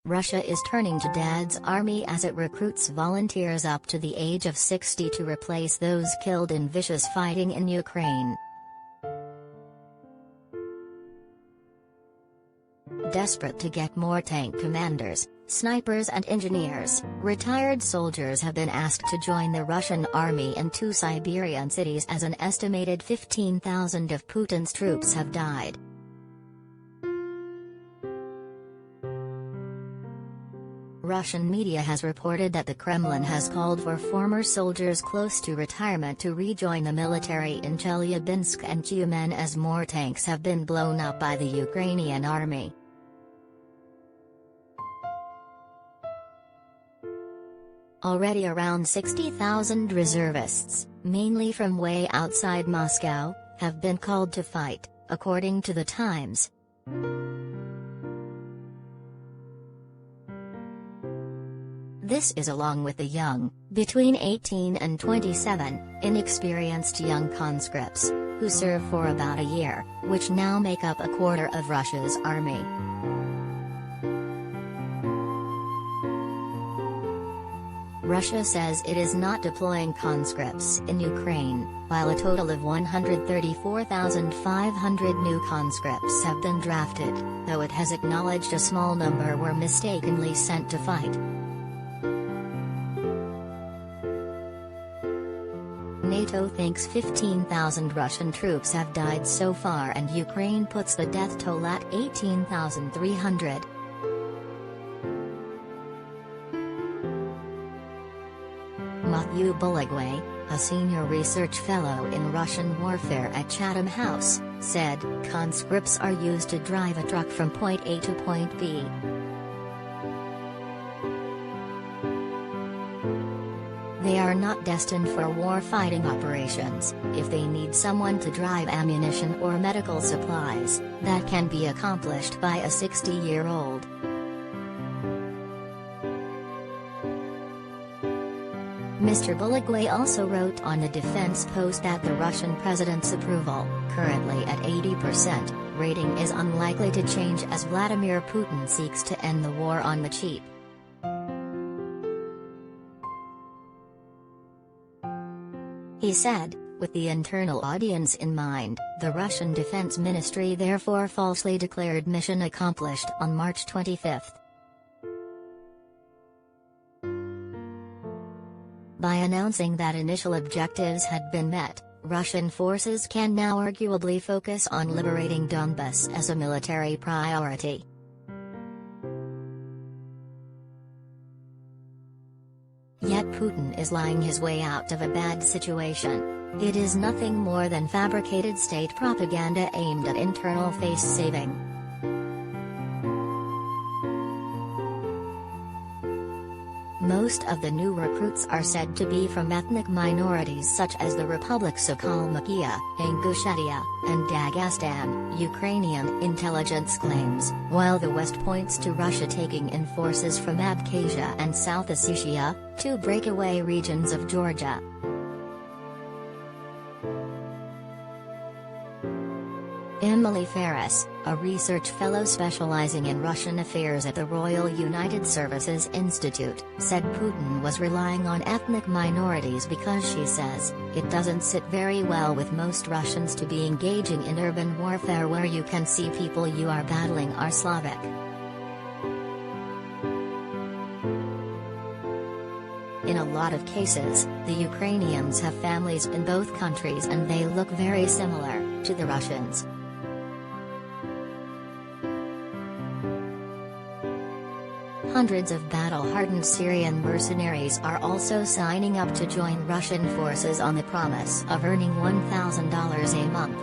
Russia is turning to Dad's army as it recruits volunteers up to the age of 60 to replace those killed in vicious fighting in Ukraine. Desperate to get more tank commanders, snipers and engineers, retired soldiers have been asked to join the Russian army in 2 Siberian cities as an estimated 15,000 of Putin's troops have died. Russian media has reported that the Kremlin has called for former soldiers close to retirement to rejoin the military in Chelyabinsk and Tyumen as more tanks have been blown up by the Ukrainian army. Already around 60,000 reservists, mainly from way outside Moscow, have been called to fight, according to the Times. This is along with the young, between 18 and 27, inexperienced young conscripts, who serve for about a year, which now make up a quarter of Russia's army. Russia says it is not deploying conscripts in Ukraine, while a total of 134,500 new conscripts have been drafted, though it has acknowledged a small number were mistakenly sent to fight. NATO thinks 15,000 Russian troops have died so far and Ukraine puts the death toll at 18,300. Matthew Bulagway, a senior research fellow in Russian warfare at Chatham House, said, conscripts are used to drive a truck from point A to point B. They are not destined for war-fighting operations. If they need someone to drive ammunition or medical supplies, that can be accomplished by a 60-year-old. Mr. Bulagway also wrote on the Defense Post that the Russian president's approval, currently at 80%, rating is unlikely to change as Vladimir Putin seeks to end the war on the cheap. He said, with the internal audience in mind, the Russian Defense Ministry therefore falsely declared mission accomplished on March 25. By announcing that initial objectives had been met, Russian forces can now arguably focus on liberating Donbas as a military priority. Yet Putin is lying his way out of a bad situation. It is nothing more than fabricated state propaganda aimed at internal face-saving. Most of the new recruits are said to be from ethnic minorities such as the republics of Kalmykia, Ingushetia, and Dagestan, Ukrainian intelligence claims, while the West points to Russia taking in forces from Abkhazia and South Ossetia, 2 breakaway regions of Georgia. Emily Ferris, a research fellow specializing in Russian affairs at the Royal United Services Institute, said Putin was relying on ethnic minorities because she says, it doesn't sit very well with most Russians to be engaging in urban warfare where you can see people you are battling are Slavic. In a lot of cases, the Ukrainians have families in both countries and they look very similar to the Russians. Hundreds of battle-hardened Syrian mercenaries are also signing up to join Russian forces on the promise of earning $1,000 a month.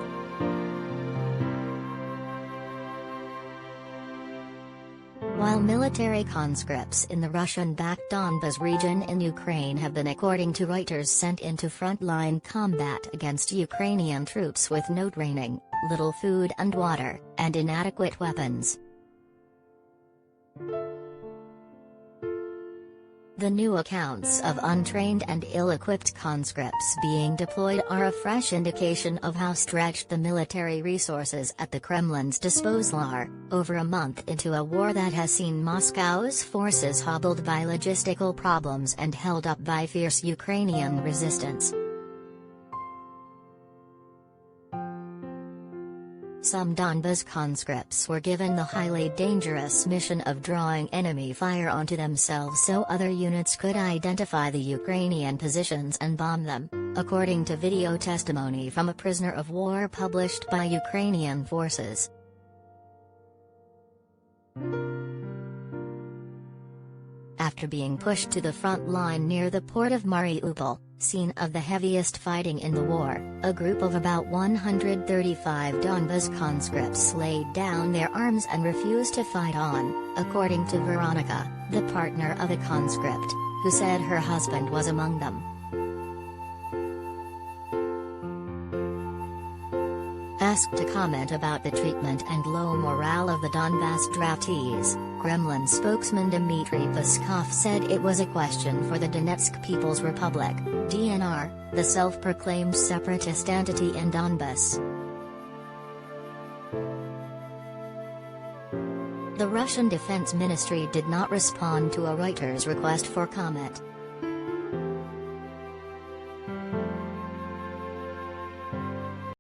While military conscripts in the Russian-backed Donbas region in Ukraine have been, according to Reuters, sent into frontline combat against Ukrainian troops with no training, little food and water, and inadequate weapons. The new accounts of untrained and ill-equipped conscripts being deployed are a fresh indication of how stretched the military resources at the Kremlin's disposal are, over a month into a war that has seen Moscow's forces hobbled by logistical problems and held up by fierce Ukrainian resistance. Some Donbas conscripts were given the highly dangerous mission of drawing enemy fire onto themselves so other units could identify the Ukrainian positions and bomb them, according to video testimony from a prisoner of war published by Ukrainian forces. After being pushed to the front line near the port of Mariupol, scene of the heaviest fighting in the war, a group of about 135 Donbas conscripts laid down their arms and refused to fight on, according to Veronica, the partner of a conscript, who said her husband was among them. Asked to comment about the treatment and low morale of the Donbass draftees, Kremlin spokesman Dmitry Peskov said it was a question for the Donetsk People's Republic, DNR, the self-proclaimed separatist entity in Donbass. The Russian Defense Ministry did not respond to a Reuters request for comment.